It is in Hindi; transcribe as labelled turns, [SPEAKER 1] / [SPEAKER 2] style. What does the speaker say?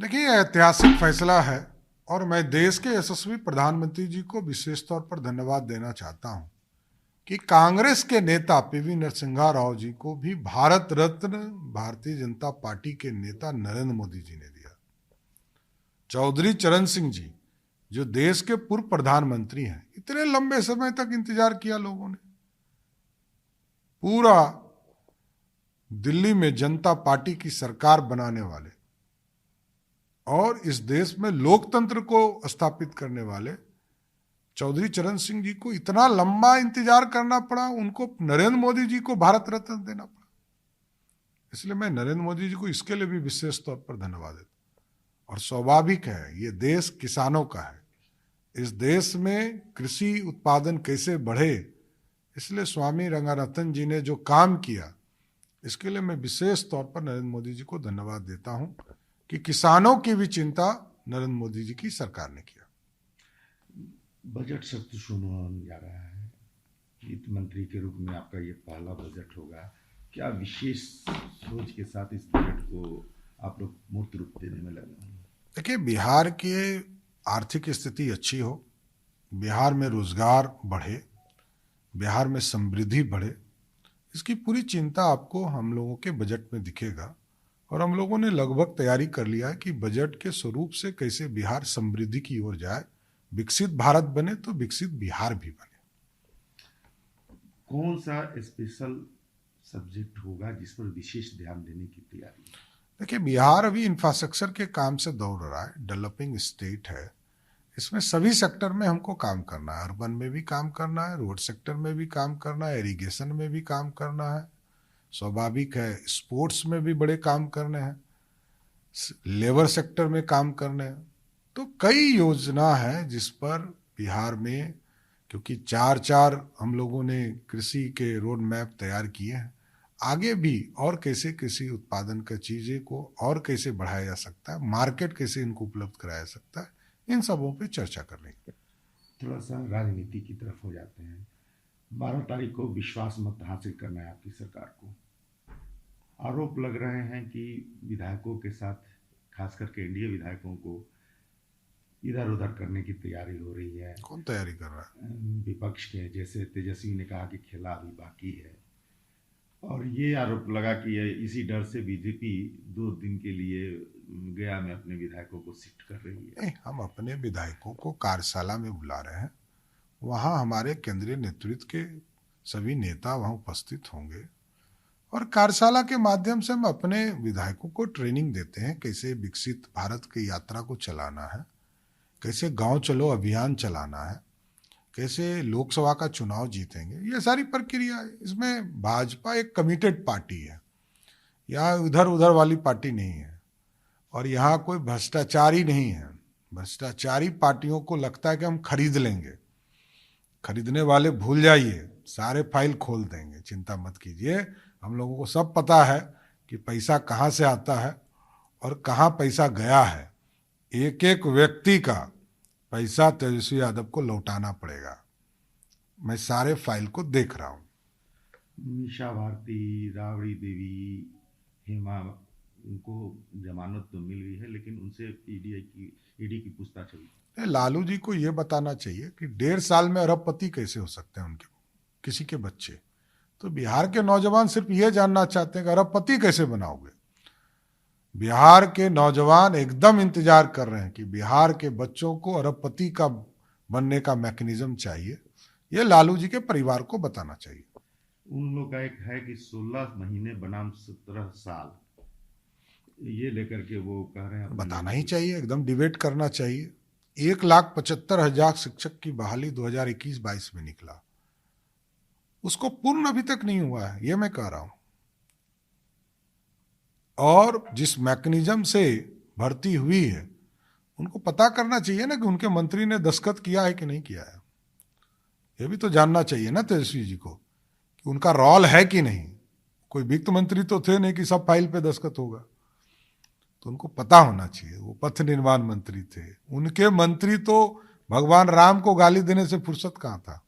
[SPEAKER 1] देखिए, ऐतिहासिक फैसला है और मैं देश के यशस्वी प्रधानमंत्री जी को विशेष तौर पर धन्यवाद देना चाहता हूं कि कांग्रेस के नेता पीवी नरसिम्हा राव जी को भी भारत रत्न भारतीय जनता पार्टी के नेता नरेंद्र मोदी जी ने दिया। चौधरी चरण सिंह जी जो देश के पूर्व प्रधानमंत्री हैं, इतने लंबे समय तक इंतजार किया लोगों ने। पूरा दिल्ली में जनता पार्टी की सरकार बनाने वाले और इस देश में लोकतंत्र को स्थापित करने वाले चौधरी चरण सिंह जी को इतना लंबा इंतजार करना पड़ा, उनको नरेंद्र मोदी जी को भारत रत्न देना पड़ा। इसलिए मैं नरेंद्र मोदी जी को इसके लिए भी विशेष तौर पर धन्यवाद देता हूं। और स्वाभाविक है, ये देश किसानों का है। इस देश में कृषि उत्पादन कैसे बढ़े, इसलिए स्वामी रंगनाथन जी ने जो काम किया, इसके लिए मैं विशेष तौर पर नरेंद्र मोदी जी को धन्यवाद देता हूं कि किसानों की भी चिंता नरेंद्र मोदी जी की सरकार ने किया।
[SPEAKER 2] बजट सत्र शुरू होने जा रहा है। वित्त मंत्री के रूप में आपका ये पहला बजट होगा। क्या विशेष सोच के साथ इस बजट को आप लोग मूर्त रूप देने में लगे हैं?
[SPEAKER 1] देखिए, बिहार की आर्थिक स्थिति अच्छी हो, बिहार में रोजगार बढ़े, बिहार में समृद्धि बढ़े, इसकी पूरी चिंता आपको हम लोगों के बजट में दिखेगा। और हम लोगों ने लगभग तैयारी कर लिया है कि बजट के स्वरूप से कैसे बिहार समृद्धि की ओर जाए, विकसित भारत बने तो विकसित बिहार भी बने।
[SPEAKER 2] कौन सा स्पेशल सब्जेक्ट होगा जिस पर विशेष ध्यान देने की तैयारी?
[SPEAKER 1] देखिए, बिहार अभी इंफ्रास्ट्रक्चर के काम से दौड़ रहा है, डेवलपिंग स्टेट है। इसमें सभी सेक्टर में हमको काम करना है। अर्बन में भी काम करना है, रोड सेक्टर में भी काम करना है, इरिगेशन में भी काम करना है। स्वाभाविक है, स्पोर्ट्स में भी बड़े काम करने हैं, लेबर सेक्टर में काम करने हैं। तो कई योजना है जिस पर बिहार में, क्योंकि चार हम लोगों ने कृषि के रोड मैप तैयार किए हैं, आगे भी और कैसे कृषि उत्पादन का चीज़ें को और कैसे बढ़ाया जा सकता है, मार्केट कैसे इनको उपलब्ध कराया जा सकता है, इन सबों पे चर्चा कर रही है।
[SPEAKER 2] थोड़ा सा राजनीति की तरफ हो जाते हैं। 12 तारीख को विश्वास मत हासिल करना है आपकी सरकार को। आरोप लग रहे हैं कि विधायकों के साथ, खास करके एनडीए विधायकों को इधर उधर करने की तैयारी हो रही है।
[SPEAKER 1] कौन तैयारी कर रहा है?
[SPEAKER 2] विपक्ष के, जैसे तेजस्वी ने कहा कि खेला अभी बाकी है। और ये आरोप लगा कि इसी डर से बीजेपी 2 दिन के लिए गया में अपने विधायकों को शिफ्ट कर रही है।
[SPEAKER 1] हम अपने विधायकों को कार्यशाला में बुला रहे हैं, वहाँ हमारे केंद्रीय नेतृत्व के सभी नेता वहाँ उपस्थित होंगे और कार्यशाला के माध्यम से हम अपने विधायकों को ट्रेनिंग देते हैं कैसे विकसित भारत की यात्रा को चलाना है, कैसे गांव चलो अभियान चलाना है, कैसे लोकसभा का चुनाव जीतेंगे। ये सारी प्रक्रिया है। इसमें भाजपा एक कमिटेड पार्टी है, यहाँ इधर उधर वाली पार्टी नहीं है और यहाँ कोई भ्रष्टाचारी नहीं है। भ्रष्टाचारी पार्टियों को लगता है कि हम खरीद लेंगे, खरीदने वाले भूल जाइए, सारे फाइल खोल देंगे, चिंता मत कीजिए। हम लोगों को सब पता है कि पैसा कहाँ से आता है और कहाँ पैसा गया है। एक एक व्यक्ति का पैसा तेजस्वी यादव को लौटाना पड़ेगा। मैं सारे फाइल को देख रहा हूँ।
[SPEAKER 2] मीसा भारती, राबड़ी देवी, हेमा, उनको जमानत तो मिल गई है, लेकिन उनसे ईडी की पूछताछ हुई।
[SPEAKER 1] लालू जी को ये बताना चाहिए कि 1.5 साल में अरबपति कैसे हो सकते हैं उनके किसी के बच्चे। तो बिहार के नौजवान सिर्फ ये जानना चाहते हैं कि अरबपति कैसे बनाओगे। बिहार के नौजवान एकदम इंतजार कर रहे हैं कि बिहार के बच्चों को अरबपति का बनने का मैकेनिज्म चाहिए। ये लालू जी के परिवार को बताना चाहिए।
[SPEAKER 2] उन लोग का एक है कि 16 महीने बनाम 17 साल, ये लेकर के वो कह रहे हैं।
[SPEAKER 1] बताना ही चाहिए, एकदम डिबेट करना चाहिए। 1,75,000 शिक्षक की बहाली 2021-22 में निकला, उसको पूर्ण अभी तक नहीं हुआ है, ये मैं कह रहा हूं। और जिस मैकेनिज्म से भर्ती हुई है, उनको पता करना चाहिए ना कि उनके मंत्री ने दस्तखत किया है कि नहीं किया है। ये भी तो जानना चाहिए ना तेजस्वी जी को कि उनका रोल है कि नहीं। कोई वित्त मंत्री तो थे नहीं कि सब फाइल पे दस्तखत होगा, तो उनको पता होना चाहिए। वो पथ निर्माण मंत्री थे, उनके मंत्री तो भगवान राम को गाली देने से फुर्सत कहाँ था।